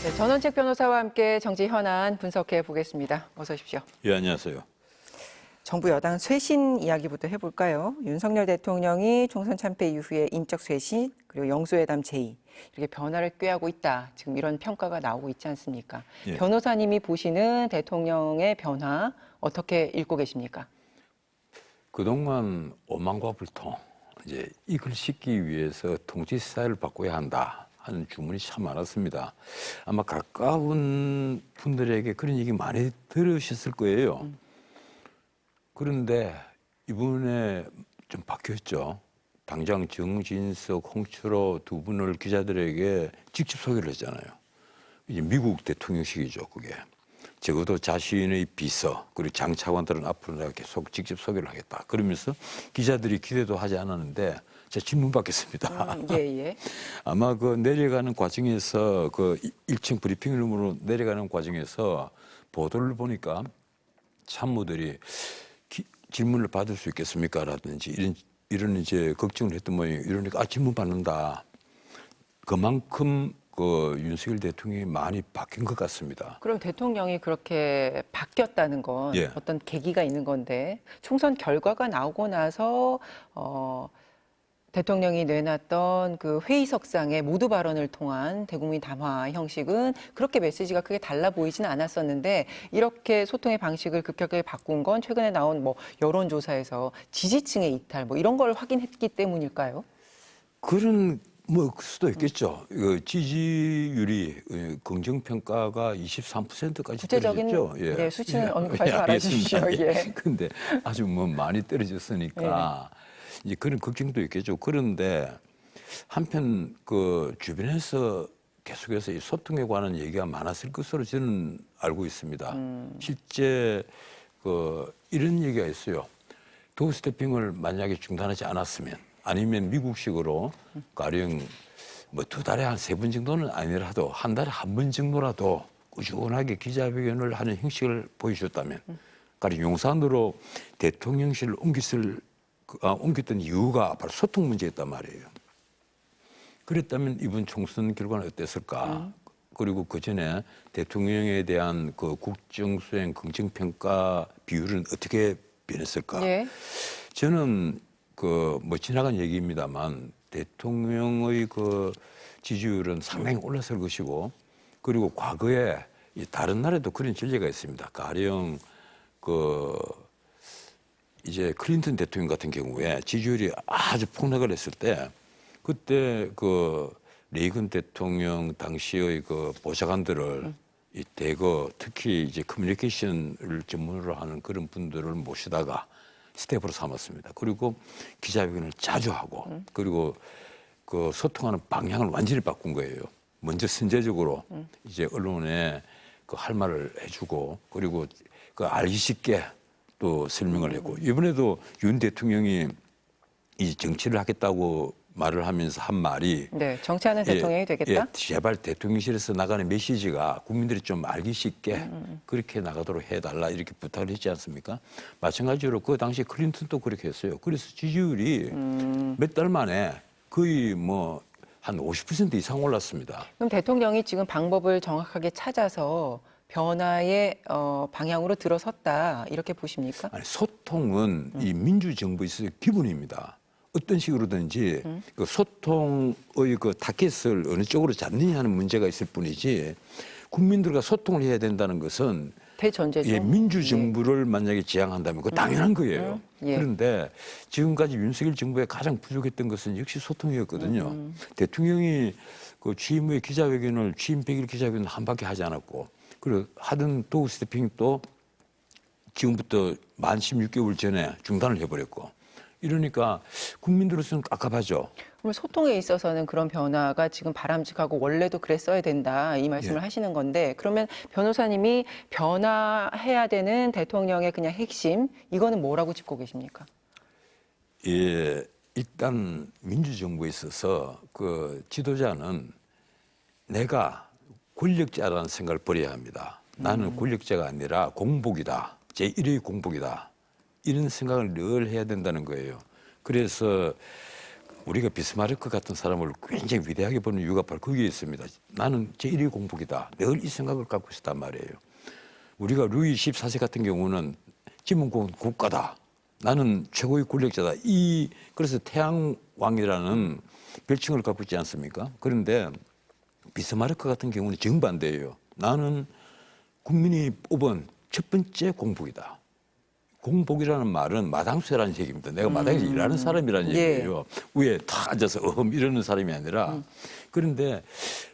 네, 전원책 변호사와 함께 정치 현안 분석해 보겠습니다. 어서 오십시오. 예, 안녕하세요. 정부 여당 쇄신 이야기부터 해볼까요? 윤석열 대통령이 총선 참패 이후에 인적 쇄신 그리고 영수회담 제의 이렇게 변화를 꾀하고 있다. 지금 이런 평가가 나오고 있지 않습니까? 예. 변호사님이 보시는 대통령의 변화 어떻게 읽고 계십니까? 그동안 오만과 불통 이제 이걸 싣기 위해서 통치 스타일을 바꿔야 한다 하는 주문이 참 많았습니다. 아마 가까운 분들에게 그런 얘기 많이 들으셨을 거예요. 그런데 이번에 좀 바뀌었죠. 당장 정진석, 홍철호 두 분을 기자들에게 직접 소개를 했잖아요. 이제 미국 대통령식이죠, 그게. 적어도 자신의 비서 그리고 장 차관들은 앞으로 내가 계속 직접 소개를 하겠다. 그러면서 기자들이 기대도 하지 않았는데 제가 질문 받겠습니다. 예. 아마 그 내려가는 과정에서 그 1층 브리핑룸으로 내려가는 과정에서 보도를 보니까 참모들이 질문을 받을 수 있겠습니까? 라든지 이런 이제 걱정을 했던 모양이에요. 이러니까 질문 받는다. 그만큼 그 윤석열 대통령이 많이 바뀐 것 같습니다. 그럼 대통령이 그렇게 바뀌었다는 건 예. 어떤 계기가 있는 건데 총선 결과가 나오고 나서 대통령이 내놨던 그 회의석상의 모두 발언을 통한 대국민 담화 형식은 그렇게 메시지가 크게 달라 보이지는 않았었는데 이렇게 소통의 방식을 급격하게 바꾼 건 최근에 나온 뭐 여론조사에서 지지층의 이탈 뭐 이런 걸 확인했기 때문일까요? 그런 뭐 수도 있겠죠. 지지율이 긍정평가가 23%까지 구체적인 떨어졌죠. 네, 수치는 언급하지 말아주십시오. 예. 근데 아주 뭐 많이 떨어졌으니까 이제 그런 걱정도 있겠죠. 그런데 한편 그 주변에서 계속해서 이 소통에 관한 얘기가 많았을 것으로 저는 알고 있습니다. 실제 그 이런 얘기가 있어요. 도어 스태핑을 만약에 중단하지 않았으면 아니면 미국식으로 가령 뭐 2달에 한 3번 정도는 아니라도 한 달에 한 번 정도라도 꾸준하게 기자회견을 하는 형식을 보여줬다면 가령 용산으로 대통령실을 옮겼던 이유가 바로 소통 문제였단 말이에요. 그랬다면 이번 총선 결과는 어땠을까? 그리고 그 전에 대통령에 대한 그 국정수행 긍정평가 비율은 어떻게 변했을까? 예. 저는 그 뭐 지나간 얘기입니다만 대통령의 그 지지율은 상당히 올랐을 것이고 그리고 과거에 이 다른 나라에도 그런 전례가 있습니다. 가령 그 이제 클린턴 대통령 같은 경우에 지지율이 아주 폭락을 했을 때 그때 그 레이건 대통령 당시의 그 보좌관들을 이 대거 특히 이제 커뮤니케이션을 전문으로 하는 그런 분들을 모시다가 스텝으로 삼았습니다. 그리고 기자회견을 자주 하고 그리고 그 소통하는 방향을 완전히 바꾼 거예요. 먼저 선제적으로 이제 언론에 그 할 말을 해주고 그리고 그 알기 쉽게 또 설명을 했고 이번에도 윤 대통령이 이 정치를 하겠다고 말을 하면서 한 말이 네, 정치하는 대통령이 되겠다. 제발 대통령실에서 나가는 메시지가 국민들이 좀 알기 쉽게 그렇게 나가도록 해달라 이렇게 부탁을 했지 않습니까? 마찬가지로 그 당시 클린턴도 그렇게 했어요. 그래서 지지율이 몇 달 만에 거의 뭐 한 50% 이상 올랐습니다. 그럼 대통령이 지금 방법을 정확하게 찾아서 변화의 방향으로 들어섰다 이렇게 보십니까? 아니, 소통은 이 민주정부에 있어서 기본입니다. 어떤 식으로든지 그 소통의 그 타켓을 어느 쪽으로 잡느냐 하는 문제가 있을 뿐이지 국민들과 소통을 해야 된다는 것은 대전제죠. 민주정부를 만약에 지향한다면 그거 당연한 거예요. 그런데 지금까지 윤석열 정부에 가장 부족했던 것은 역시 소통이었거든요. 대통령이 그 취임 후에 기자회견을 취임 100일 기자회견을 한 바퀴 하지 않았고 그리고 하던 도어 스태핑도 지금부터 만 16개월 전에 중단을 해버렸고 이러니까 국민들로서는 깝깝하죠. 그럼 소통에 있어서는 그런 변화가 지금 바람직하고 원래도 그랬어야 된다 이 말씀을 하시는 건데 그러면 변호사님이 변화해야 되는 대통령의 그냥 핵심 이거는 뭐라고 짚고 계십니까? 예, 일단 민주정부에 있어서 그 지도자는 내가 권력자라는 생각을 버려야 합니다. 나는 권력자가 아니라 공복이다. 제1의 공복이다. 이런 생각을 늘 해야 된다는 거예요. 그래서 우리가 비스마르크 같은 사람을 굉장히 위대하게 보는 이유가 바로 거기에 있습니다. 나는 제1의 공복이다. 늘 이 생각을 갖고 있었단 말이에요. 우리가 루이 14세 같은 경우는 지문공 국가다. 나는 최고의 권력자다. 그래서 태양왕이라는 별칭을 갖고 있지 않습니까? 그런데 비스마르크 같은 경우는 정반대예요. 나는 국민이 뽑은 첫 번째 공복이다. 공복이라는 말은 마당쇠라는 얘기입니다. 내가 마당에서 일하는 사람이라는 얘기예요. 위에 탁 앉아서 이러는 사람이 아니라. 그런데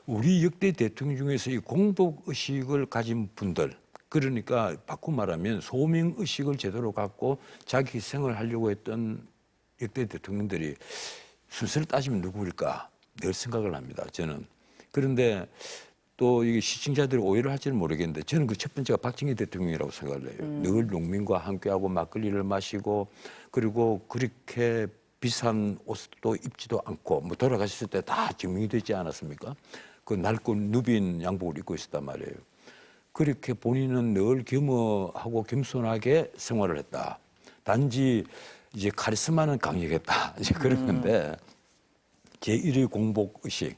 우리 역대 대통령 중에서 이 공복의식을 가진 분들, 그러니까 바꿔 말하면 소명의식을 제대로 갖고 자기 희생을 하려고 했던 역대 대통령들이 순서를 따지면 누구일까 늘 생각을 합니다. 저는. 그런데 또 이게 시청자들이 오해를 할지는 모르겠는데 저는 그 첫 번째가 박정희 대통령이라고 생각을 해요. 늘 농민과 함께하고 막걸리를 마시고 그리고 그렇게 비싼 옷도 입지도 않고 뭐 돌아가셨을 때 다 증명이 되지 않았습니까? 그 낡고 누빈 양복을 입고 있었단 말이에요. 그렇게 본인은 늘 겸허하고 겸손하게 생활을 했다. 단지 이제 카리스마는 강력했다. 이제 그런 건데 제1의 공복의식.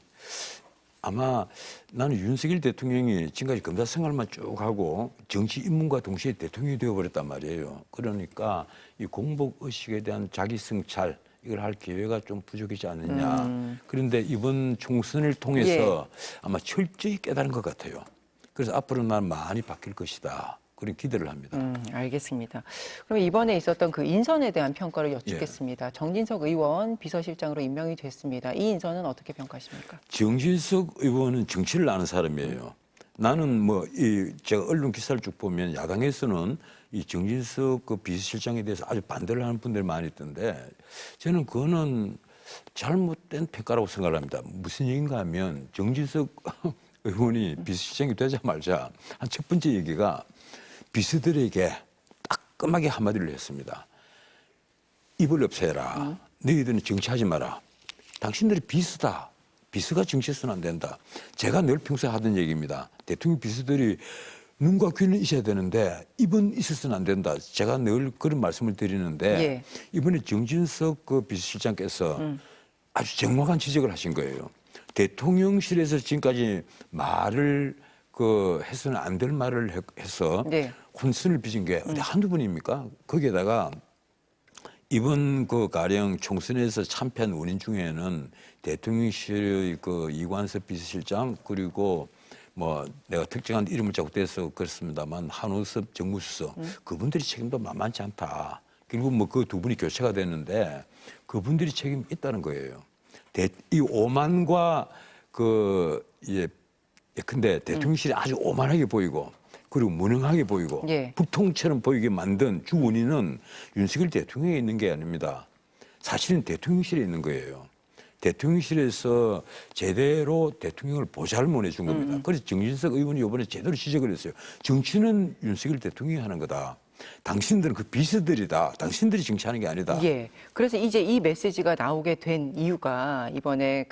아마 나는 윤석열 대통령이 지금까지 검사 생활만 쭉 하고 정치 입문과 동시에 대통령이 되어버렸단 말이에요. 그러니까 이 공복의식에 대한 자기 성찰 이걸 할 기회가 좀 부족하지 않느냐. 그런데 이번 총선을 통해서 아마 철저히 깨달은 것 같아요. 그래서 앞으로 난 많이 바뀔 것이다. 그런 기대를 합니다. 알겠습니다. 그럼 이번에 있었던 그 인선에 대한 평가를 여쭙겠습니다. 정진석 의원 비서실장으로 임명이 됐습니다. 이 인선은 어떻게 평가하십니까? 정진석 의원은 정치를 아는 사람이에요. 나는 제가 언론 기사를 쭉 보면 야당에서는 이 정진석 그 비서실장에 대해서 아주 반대를 하는 분들이 많이 있던데 저는 그거는 잘못된 평가라고 생각을 합니다. 무슨 얘기인가 하면 정진석 의원이 비서실장이 되자마자 한 첫 번째 얘기가 비서들에게 따끔하게 한마디를 했습니다. 입을 없애라. 너희들은 정치하지 마라. 당신들이 비서다. 비서가 정치해서는 안 된다. 제가 늘 평소에 하던 얘기입니다. 대통령 비서들이 눈과 귀는 있어야 되는데 입은 있어서는 안 된다. 제가 늘 그런 말씀을 드리는데 이번에 정진석 그 비서실장께서 아주 정확한 지적을 하신 거예요. 대통령실에서 지금까지 말을 해서는 안 될 말을 해서 혼선을 빚은 게 어디 한두 번입니까? 거기에다가 이번 가령 총선에서 참패한 원인 중에는 대통령실의 이관섭 비서실장 그리고 내가 특정한 이름을 자꾸 대서 그렇습니다만 한우섭 정무수석 그분들이 책임도 만만치 않다. 결국 그 두 분이 교체가 됐는데 그분들이 책임이 있다는 거예요. 이 오만과 근데 대통령실이 아주 오만하게 보이고 그리고 무능하게 보이고 북통처럼 보이게 만든 주 원인은 윤석열 대통령에 있는 게 아닙니다. 사실은 대통령실에 있는 거예요. 대통령실에서 제대로 대통령을 보좌를 못 해준 겁니다. 그래서 정진석 의원이 이번에 제대로 지적을 했어요. 정치는 윤석열 대통령이 하는 거다. 당신들은 그 비서들이다. 당신들이 정치하는 게 아니다. 그래서 이제 이 메시지가 나오게 된 이유가 이번에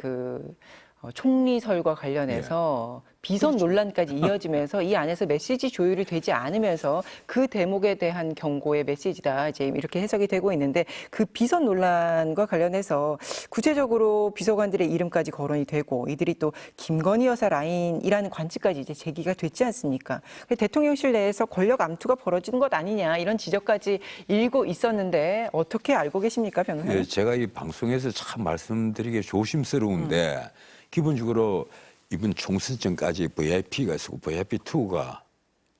총리설과 관련해서 비선 논란까지 이어지면서 이 안에서 메시지 조율이 되지 않으면서 그 대목에 대한 경고의 메시지다 이제 이렇게 해석이 되고 있는데 그 비선 논란과 관련해서 구체적으로 비서관들의 이름까지 거론이 되고 이들이 또 김건희 여사 라인이라는 관측까지 이제 제기가 됐지 않습니까? 대통령실 내에서 권력 암투가 벌어지는 것 아니냐 이런 지적까지 일고 있었는데 어떻게 알고 계십니까, 변호사님? 제가 이 방송에서 참 말씀드리기 조심스러운데 기본적으로 이번 총선 전까지 VIP가 있었고 VIP2가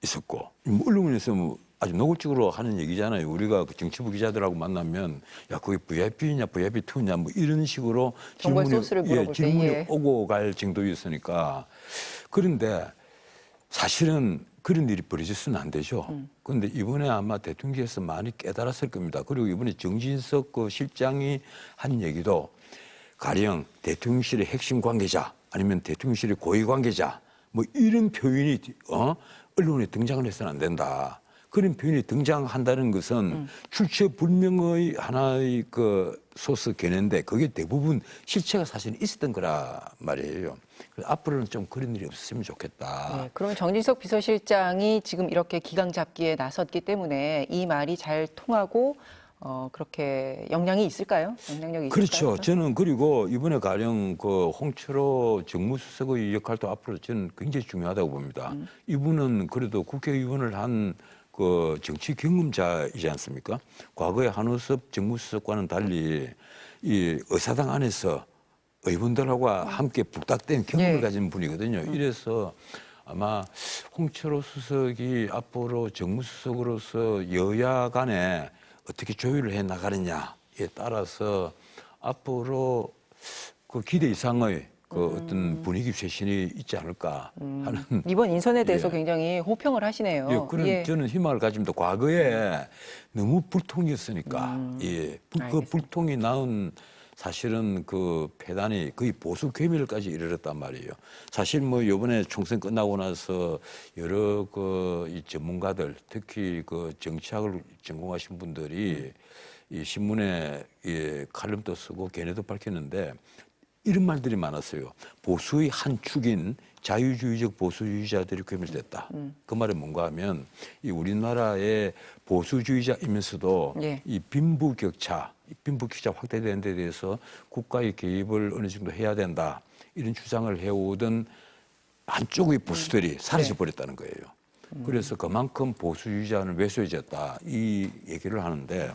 있었고 언론에서 아주 노골적으로 하는 얘기잖아요. 우리가 정치부 기자들하고 만나면 야 그게 VIP냐 VIP2냐 이런 식으로 질문이 오고 갈 정도였으니까. 그런데 사실은 그런 일이 벌어졌으면 안 되죠. 그런데 이번에 아마 대통령께서 많이 깨달았을 겁니다. 그리고 이번에 정진석 실장이 한 얘기도 가령 대통령실의 핵심 관계자 아니면 대통령실의 고위 관계자 이런 표현이 언론에 등장을 해서는 안 된다. 그런 표현이 등장한다는 것은 출처 불명의 하나의 소스 견해인데 그게 대부분 실체가 사실 있었던 거라 말이에요. 그래서 앞으로는 좀 그런 일이 없었으면 좋겠다. 그러면 정진석 비서실장이 지금 이렇게 기강 잡기에 나섰기 때문에 이 말이 잘 통하고 그렇게 영향이 있을까요? 영향력이 있을까요? 그렇죠. 저는 그리고 이번에 가령 그 홍철호 정무수석의 역할도 앞으로 저는 굉장히 중요하다고 봅니다. 이분은 그래도 국회의원을 한 그 정치 경험자이지 않습니까? 과거에 한우섭 정무수석과는 달리 이 의사당 안에서 의원들하고 함께 북닥된 경험을 네. 가진 분이거든요. 이래서 아마 홍철호 수석이 앞으로 정무수석으로서 여야 간에 어떻게 조율을 해 나가느냐에 따라서 앞으로 그 기대 이상의 그 어떤 분위기 쇄신이 있지 않을까 하는 이번 인선에 대해서 예. 굉장히 호평을 하시네요. 예, 그런 예. 저는 희망을 가집니다. 과거에 너무 불통이었으니까 예, 그 알겠습니다. 불통이 낳은 사실은 그 폐단이 거의 보수 괴멸까지 이르렀단 말이에요. 사실 뭐 이번에 총선 끝나고 나서 여러 그 이 전문가들 특히 그 정치학을 전공하신 분들이 이 신문에 이 칼럼도 쓰고 견해도 밝혔는데 이런 말들이 많았어요. 보수의 한 축인 자유주의적 보수주의자들이 괴멸됐다. 그 말은 뭔가 하면 이 우리나라의 보수주의자이면서도 예. 이 빈부격차 확대되는 데 대해서 국가의 개입을 어느 정도 해야 된다. 이런 주장을 해오던 한쪽의 보수들이 사라져 버렸다는 거예요. 그래서 그만큼 보수주의자는 왜소해졌다. 이 얘기를 하는데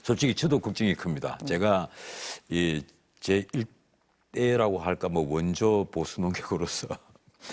솔직히 저도 걱정이 큽니다. 제가 제 1대라고 할까 뭐 원조 보수 농객으로서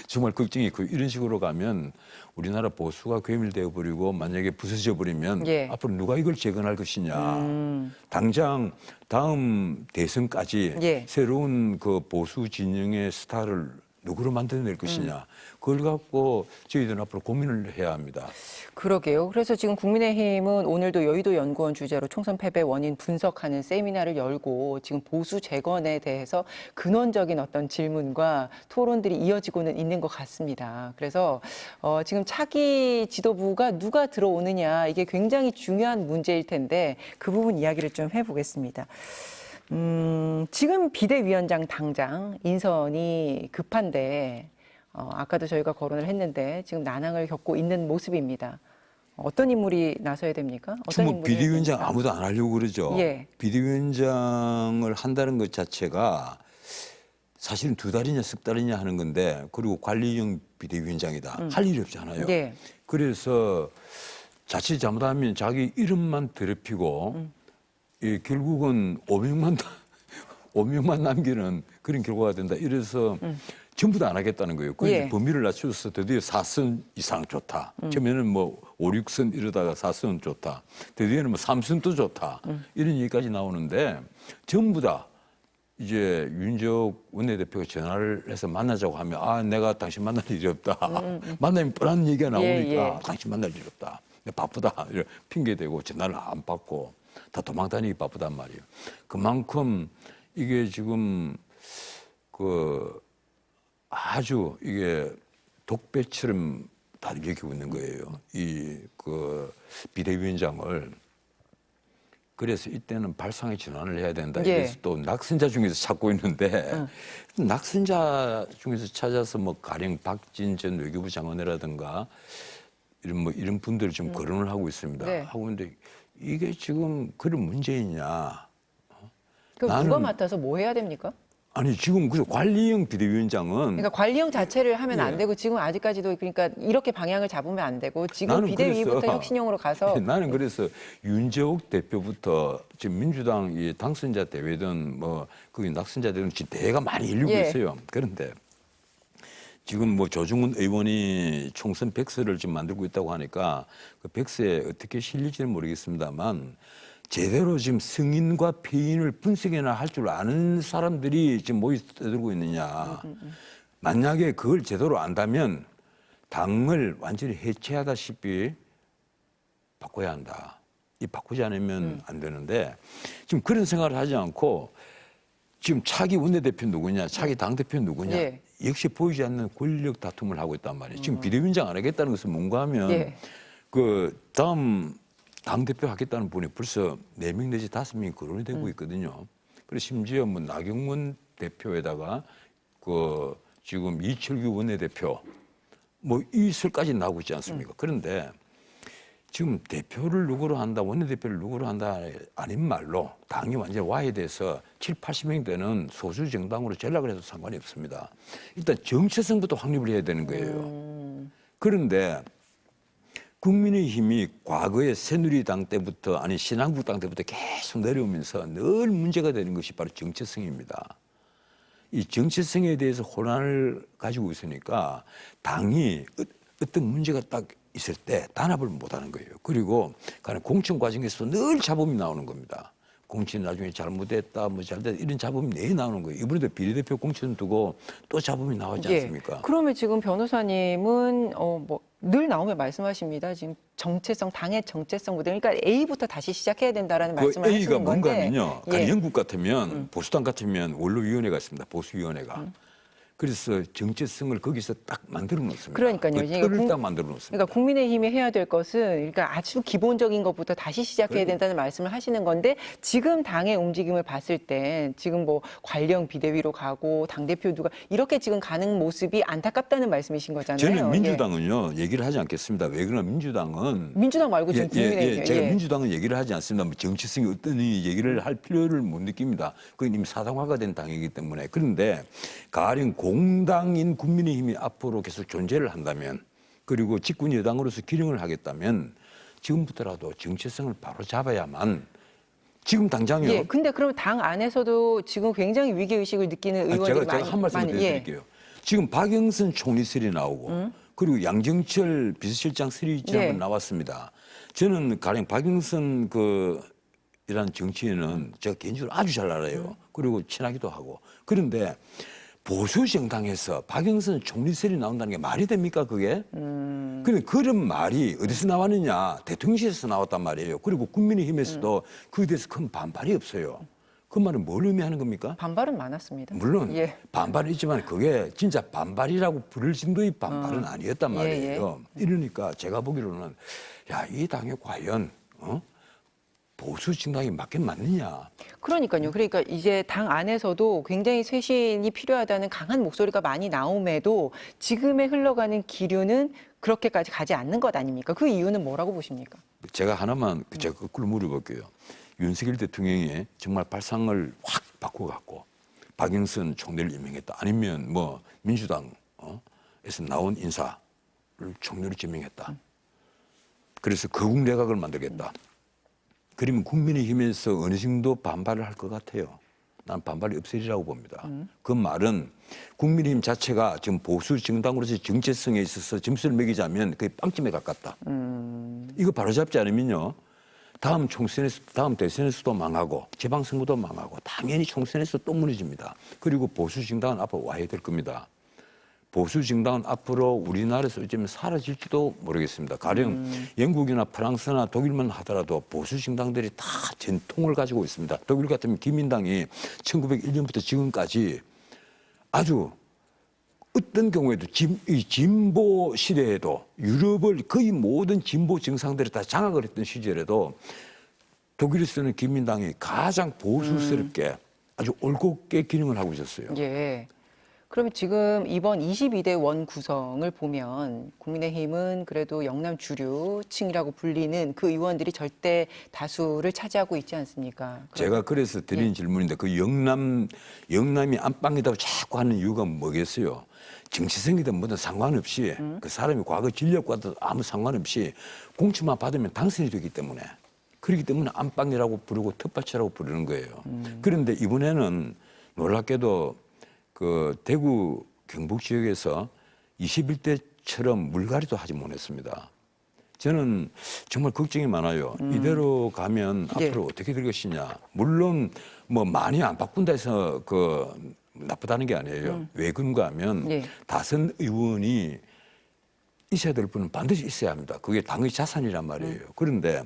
정말 걱정이 있고 이런 식으로 가면 우리나라 보수가 괴멸되어 버리고 만약에 부서져 버리면 예. 앞으로 누가 이걸 재건할 것이냐. 당장 다음 대선까지 예. 새로운 그 보수 진영의 스타를 누구로 만들어낼 것이냐. 그걸 갖고 저희들은 앞으로 고민을 해야 합니다. 그러게요. 그래서 지금 국민의힘은 오늘도 여의도 연구원 주재로 총선 패배 원인 분석하는 세미나를 열고 지금 보수 재건에 대해서 근원적인 어떤 질문과 토론들이 이어지고는 있는 것 같습니다. 그래서 지금 차기 지도부가 누가 들어오느냐 이게 굉장히 중요한 문제일 텐데 그 부분 이야기를 좀 해보겠습니다. 지금 비대위원장 당장 인선이 급한데 아까도 저희가 거론을 했는데 지금 난항을 겪고 있는 모습입니다. 어떤 인물이 나서야 됩니까? 어떤 지금 뭐 인물이 비대위원장 됩니까? 아무도 안 하려고 그러죠. 예. 비대위원장을 한다는 것 자체가 사실은 2달이냐 석 달이냐 하는 건데 그리고 관리형 비대위원장이다. 할 일이 없잖아요. 예. 그래서 자칫 잘못하면 자기 이름만 더럽히고 결국은 5명만 남기는 그런 결과가 된다. 이래서 전부 다 안 하겠다는 거예요. 그 예. 범위를 낮춰서 드디어 4선 이상 좋다. 처음에는 뭐 5, 6선 이러다가 4선 좋다. 드디어는 뭐 3선도 좋다. 이런 얘기까지 나오는데 전부 다 이제 윤지옥 원내대표가 전화를 해서 만나자고 하면 아 내가 당신 만날 일이 없다. 만나면 뻔한 얘기가 나오니까 예. 당신 만날 일이 없다. 바쁘다. 이런 핑계대고 전화를 안 받고 다 도망다니기 바쁘단 말이에요. 그만큼 이게 지금 그 아주 이게 독배처럼 다들 여기고 있는 거예요. 이 그 비대위원장을 그래서 이때는 발상의 전환을 해야 된다. 예. 그래서 또 낙선자 중에서 찾고 있는데 낙선자 중에서 찾아서 뭐 가령 박진 전 외교부 장관이라든가 이런 분들을 지금 거론을 하고 있습니다. 네. 하고 있는데 이게 지금 그런 문제이냐? 그럼 누가 맡아서 뭐 해야 됩니까? 아니 지금 그 관리형 비대위원장은 그러니까 관리형 자체를 하면 예. 안 되고 지금 아직까지도 그러니까 이렇게 방향을 잡으면 안 되고 지금 나는 비대위부터 그래서 혁신형으로 가서 나는 그래서 윤재욱 대표부터 지금 민주당 이 당선자 대회든 뭐 그 낙선자 대회든 지금 대회가 많이 열리고 예. 있어요. 그런데 지금 뭐 조중훈 의원이 총선 백서를 지금 만들고 있다고 하니까 그 백서에 어떻게 실릴지는 모르겠습니다만 제대로 지금 승인과 폐인을 분석이나 할 줄 아는 사람들이 지금 모여들고 있느냐. 만약에 그걸 제대로 안다면 당을 완전히 해체하다시피 바꿔야 한다. 이 바꾸지 않으면 안 되는데 지금 그런 생각을 하지 않고 지금 차기 원내대표 누구냐, 차기 당대표 누구냐. 예. 역시 보이지 않는 권력 다툼을 하고 있단 말이에요. 지금 비대위원장 안 하겠다는 것은 뭔가 하면 예. 그 다음 당대표 하겠다는 분이 벌써 4명 내지 5명이 거론이 되고 있거든요. 그리고 심지어 뭐 나경원 대표에다가 그 지금 이철규 원내대표 뭐 이 설까지 나오고 있지 않습니까? 그런데 지금 대표를 누구로 한다, 원내대표를 누구로 한다 아닌 말로 당이 완전히 와해돼서 7, 80명 되는 소수 정당으로 전락을 해도 상관이 없습니다. 일단 정체성부터 확립을 해야 되는 거예요. 그런데 국민의힘이 과거에 새누리당 때부터 아니 신한국당 때부터 계속 내려오면서 늘 문제가 되는 것이 바로 정체성입니다. 이 정체성에 대해서 혼란을 가지고 있으니까 당이 어떤 문제가 딱 있을 때 단합을 못하는 거예요. 그리고 공천 과정에서 늘 잡음이 나오는 겁니다. 공천이 나중에 잘못됐다, 뭐 잘됐다 이런 잡음이 내일 나오는 거예요. 이번에도 비례대표 공천 두고 또 잡음이 나오지 않습니까? 그러면 지금 변호사님은 늘 나오면 말씀하십니다. 지금 정체성, 당의 정체성부터 그러니까 A부터 다시 시작해야 된다라는 그 말씀을 A가 하시는 건데. 뭔가면요. 영국 같으면 보수당 같으면 원로위원회가 있습니다. 보수위원회가. 그래서 정체성을 거기서 딱 만들어 놓습니다. 그러니까요. 그 틀을 딱 만들어 놓습니다. 그러니까 국민의힘이 해야 될 것은 그러니까 아주 기본적인 것부터 다시 시작해야 된다는 말씀을 하시는 건데 지금 당의 움직임을 봤을 때 지금 뭐 관련 비대위로 가고 당대표 누가 이렇게 지금 가는 모습이 안타깝다는 말씀이신 거잖아요. 저는 민주당은요 얘기를 하지 않겠습니다. 왜 그러나 민주당은 민주당 말고 지금 국민의힘 제가 민주당은 얘기를 하지 않습니다. 뭐 정치성이 어떠니 얘기를 할 필요를 못 느낍니다. 그건 이미 사당화가 된 당이기 때문에. 그런데 가령 공당인 국민의힘이 앞으로 계속 존재를 한다면 그리고 집권 여당으로서 기능을 하겠다면 지금부터라도 정체성을 바로 잡아야만 지금 당장요. 근데 그럼 당 안에서도 지금 굉장히 위기 의식을 느끼는 의원들이 제가 한 말씀 드릴게요. 지금 박영선 총리설이 나오고 그리고 양정철 비서실장설이 지난번 나왔습니다. 저는 가령 박영선 이라는 정치인은 제가 개인적으로 아주 잘 알아요. 그리고 친하기도 하고. 그런데 보수 정당에서 박영선 총리설이 나온다는 게 말이 됩니까 그게? 근데 그런 말이 어디서 나왔느냐? 대통령실에서 나왔단 말이에요. 그리고 국민의힘에서도 그에 대해서 큰 반발이 없어요. 그 말은 뭘 의미하는 겁니까? 반발은 많았습니다. 물론 반발은 있지만 그게 진짜 반발이라고 부를 정도의 반발은 아니었단 말이에요. 이러니까 제가 보기로는 야, 이 당에 과연 보수 정당이 맞긴 맞느냐. 그러니까요. 그러니까 이제 당 안에서도 굉장히 쇄신이 필요하다는 강한 목소리가 많이 나옴에도 지금의 흘러가는 기류는 그렇게까지 가지 않는 것 아닙니까? 그 이유는 뭐라고 보십니까? 제가 하나만 제가 거꾸로 물어볼게요. 윤석열 대통령이 정말 발상을 확 바꿔갖고 박영선 총리를 임명했다. 아니면 뭐 민주당에서 나온 인사를 총리로 지명했다. 그래서 거국 내각을 만들겠다. 그러면 국민의힘에서 어느 정도 반발을 할 것 같아요. 난 반발이 없으리라고 봅니다. 그 말은 국민의힘 자체가 지금 보수 정당으로서 정체성에 있어서 점수를 매기자면 그게 빵점에 가깝다. 이거 바로잡지 않으면요. 다음 대선에서도 망하고 지방선거도 망하고 당연히 총선에서 또 무너집니다. 그리고 보수 정당은 앞으로 와야 될 겁니다. 보수 정당은 앞으로 우리나라에서 어쩌면 사라질지도 모르겠습니다. 가령 영국이나 프랑스나 독일만 하더라도 보수 정당들이 다 전통을 가지고 있습니다. 독일 같으면 기민당이 1901년부터 지금까지 아주 어떤 경우에도 진보 시대에도 유럽을 거의 모든 진보 정상들이 다 장악을 했던 시절에도 독일에서는 기민당이 가장 보수스럽게 아주 올곧게 기능을 하고 있었어요. 그러면 지금 이번 22대 원 구성을 보면 국민의힘은 그래도 영남 주류층이라고 불리는 그 의원들이 절대 다수를 차지하고 있지 않습니까? 제가 그래서 드린 질문인데 그 영남이 안방이라고 자꾸 하는 이유가 뭐겠어요? 정치성이든 뭐든 상관없이 그 사람이 과거 진력과도 아무 상관없이 공천만 받으면 당선이 되기 때문에 그렇기 때문에 안방이라고 부르고 텃밭이라고 부르는 거예요. 그런데 이번에는 놀랍게도 그 대구 경북 지역에서 21대처럼 물갈이도 하지 못했습니다. 저는 정말 걱정이 많아요. 이대로 가면 앞으로 어떻게 될 것이냐. 물론 뭐 많이 안 바꾼다 해서 나쁘다는 게 아니에요. 왜 그런가 하면 다선 의원이 있어야 될 분은 반드시 있어야 합니다. 그게 당의 자산이란 말이에요. 그런데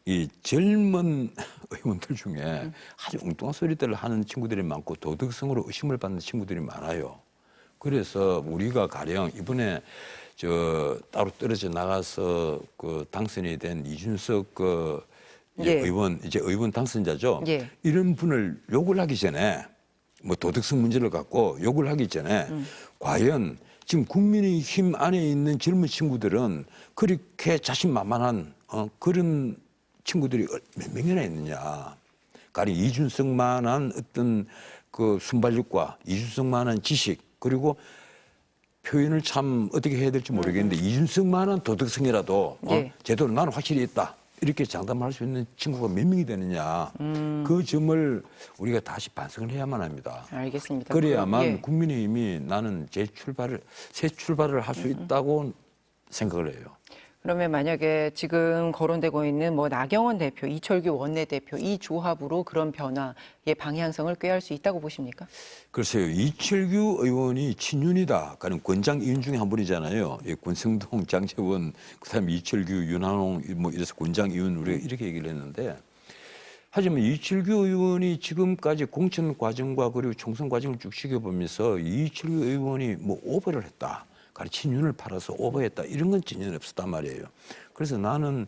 이 젊은 의원들 중에 아주 엉뚱한 소리들을 하는 친구들이 많고 도덕성으로 의심을 받는 친구들이 많아요. 그래서 우리가 가령 이번에 따로 떨어져 나가서 당선이 된 이준석 의원, 이제 의원 당선자죠. 이런 분을 욕을 하기 전에 뭐 도덕성 문제를 갖고 욕을 하기 전에 과연 지금 국민의힘 안에 있는 젊은 친구들은 그렇게 자신만만한 그런 친구들이 몇 명이나 있느냐. 가령 이준석만한 어떤 그 순발력과 이준석만한 지식 그리고 표현을 참 어떻게 해야 될지 모르겠는데 이준석만한 도덕성이라도 예. 제대로 나는 확실히 있다. 이렇게 장담할 수 있는 친구가 몇 명이 되느냐. 그 점을 우리가 다시 반성을 해야만 합니다. 알겠습니다. 그래야만 예. 국민의힘이 나는 새 출발을 할 수 있다고 생각을 해요. 그러면 만약에 지금 거론되고 있는 뭐 나경원 대표, 이철규 원내대표 이 조합으로 그런 변화의 방향성을 꾀할 수 있다고 보십니까? 글쎄요. 이철규 의원이 친윤이다. 그러니까 권장 이윤 중에 한 분이잖아요. 권성동, 장제원, 그다음에 이철규, 윤한홍 뭐 이래서 권장 이윤 우리가 이렇게 얘기를 했는데 하지만 이철규 의원이 지금까지 공천 과정과 그리고 총선 과정을 쭉 지켜보면서 이철규 의원이 뭐 오버를 했다. 가령 친윤을 팔아서 오버했다. 이런 건 전혀 없었단 말이에요. 그래서 나는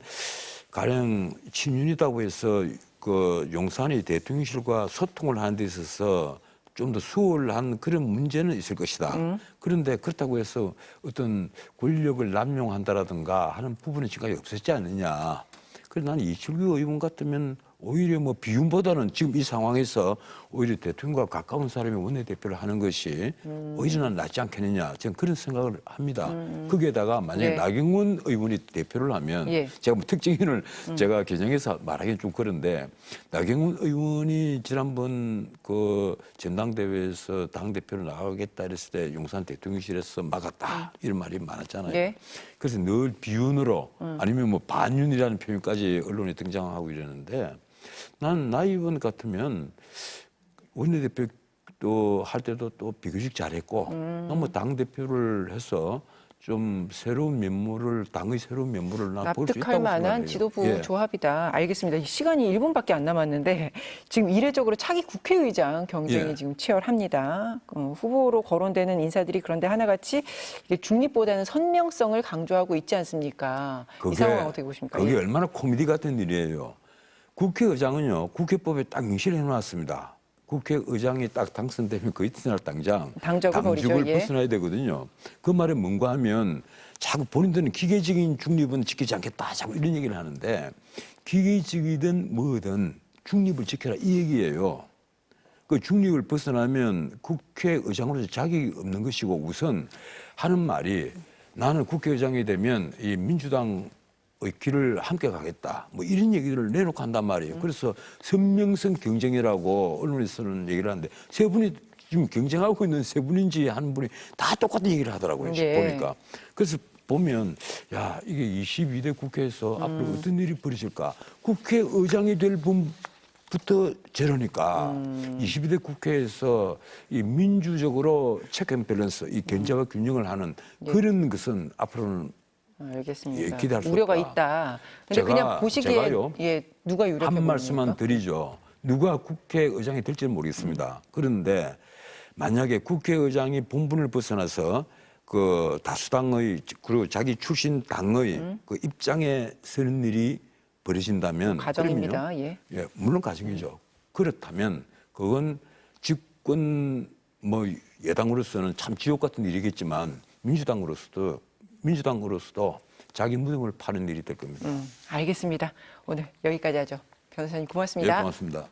가령 친윤이다고 해서 그 용산의 대통령실과 소통을 하는 데 있어서 좀 더 수월한 그런 문제는 있을 것이다. 그런데 그렇다고 해서 어떤 권력을 남용한다라든가 하는 부분은 지금까지 없었지 않느냐. 그래서 나는 이철규 의원 같으면 오히려 뭐 비윤보다는 지금 이 상황에서 오히려 대통령과 가까운 사람이 원내대표를 하는 것이 오히려 난 낫지 않겠느냐. 저는 그런 생각을 합니다. 거기에다가 만약에 네. 나경원 의원이 대표를 하면 예. 제가 뭐 특징인을 제가 개정해서 말하기는 좀 그런데 나경원 의원이 지난번 그 전당대회에서 당대표로 나가겠다 그랬을 때 용산 대통령실에서 막았다. 이런 말이 많았잖아요. 예. 그래서 늘 비윤으로 아니면 뭐 반윤이라는 표현까지 언론에 등장하고 이러는데 난 나 의원 같으면 원내대표 또 할 때도 또 비교적 잘했고 너무 당대표를 해서 좀 새로운 면모를 당의 새로운 면모를 나 볼 수 있다고 납득할 만한 생각해요. 지도부 예. 조합이다. 알겠습니다. 시간이 1분밖에 안 남았는데 지금 이례적으로 차기 국회의장 경쟁이 예. 지금 치열합니다. 후보로 거론되는 인사들이 그런데 하나같이 이게 중립보다는 선명성을 강조하고 있지 않습니까? 이 상황 어떻게 보십니까? 그게 예. 얼마나 코미디 같은 일이에요. 국회의장은요, 국회법에 딱 명시를 해놨습니다. 국회의장이 딱 당선되면 그 이튿날 당장 당적을 버리죠. 예. 벗어나야 되거든요. 그 말이 뭔가 하면 자꾸 본인들은 기계적인 중립은 지키지 않겠다. 자꾸 이런 얘기를 하는데 기계적이든 뭐든 중립을 지켜라 이 얘기예요. 그 중립을 벗어나면 국회의장으로서 자격이 없는 것이고 우선 하는 말이 나는 국회의장이 되면 이 민주당 길을 함께 가겠다. 뭐 이런 얘기를 내놓고 한단 말이에요. 그래서 선명성 경쟁이라고 언론에서는 얘기를 하는데 세 분이 지금 경쟁하고 있는 세 분인지 한 분이 다 똑같은 얘기를 하더라고요. 예. 보니까. 그래서 보면 야 이게 22대 국회에서 앞으로 어떤 일이 벌어질까. 국회의장이 될 분부터 저러니까 22대 국회에서 이 민주적으로 체크 앤 밸런스, 이 견제와 균형을 하는 그런 것은 앞으로는 알겠습니다. 예, 기대할 수 우려가 없다. 있다. 근데 그냥 보시기에 제가요, 예, 누가 유력해 한 보입니까? 말씀만 드리죠. 누가 국회의장이 될지는 모르겠습니다. 그런데 만약에 국회의장이 본분을 벗어나서 그 다수당의 그리고 자기 출신 당의 그 입장에 서는 일이 벌어진다면 가정입니다. 그러면요. 예. 예, 물론 가정이죠. 그렇다면 그건 집권 뭐 여당으로서는 참 지옥 같은 일이겠지만 민주당으로서도 자기 무덤을 파는 일이 될 겁니다. 알겠습니다. 오늘 여기까지 하죠. 변호사님 예, 고맙습니다. 고맙습니다.